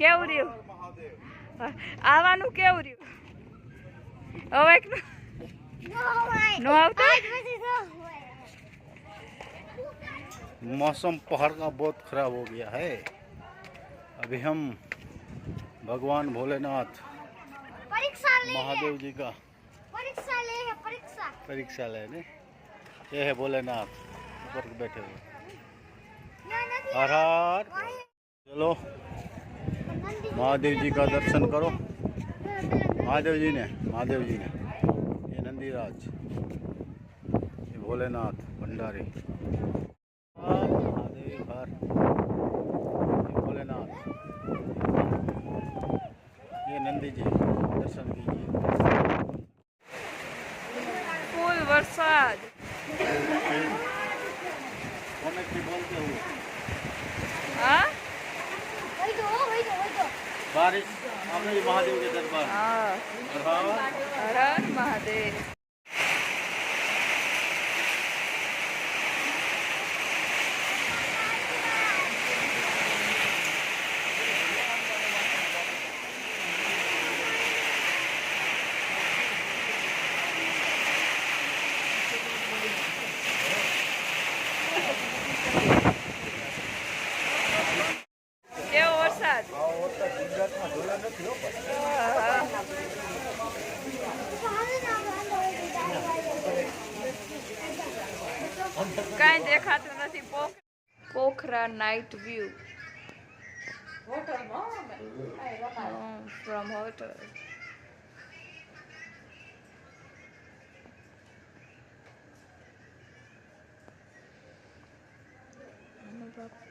કેવું રહ્યું આવવાનું? કેવું રહ્યું? હવે नो आवता? मौसम पहाड़ का बहुत खराब हो गया है। अभी हम भगवान भोलेनाथ महादेव जी का परीक्षा लेने ये है भोलेनाथ ऊपर बैठे हुए। हर हर चलो महादेव जी का दर्शन करो। महादेव जी ने ये नंदीराज, ये भोलेनाथ भंडारी। महादेव हर, ये भोलेनाथ, ये नंदी जी, दर्शन कीजिए। फूल वरसाद बोलते हुए हाँ बारिश हमें महादेव के दरबार। हाँ हर हर महादेव। કેવો વરસાદ? કાંઈ દેખાતું નથી. Pokhara night view from hotel. અનુભવ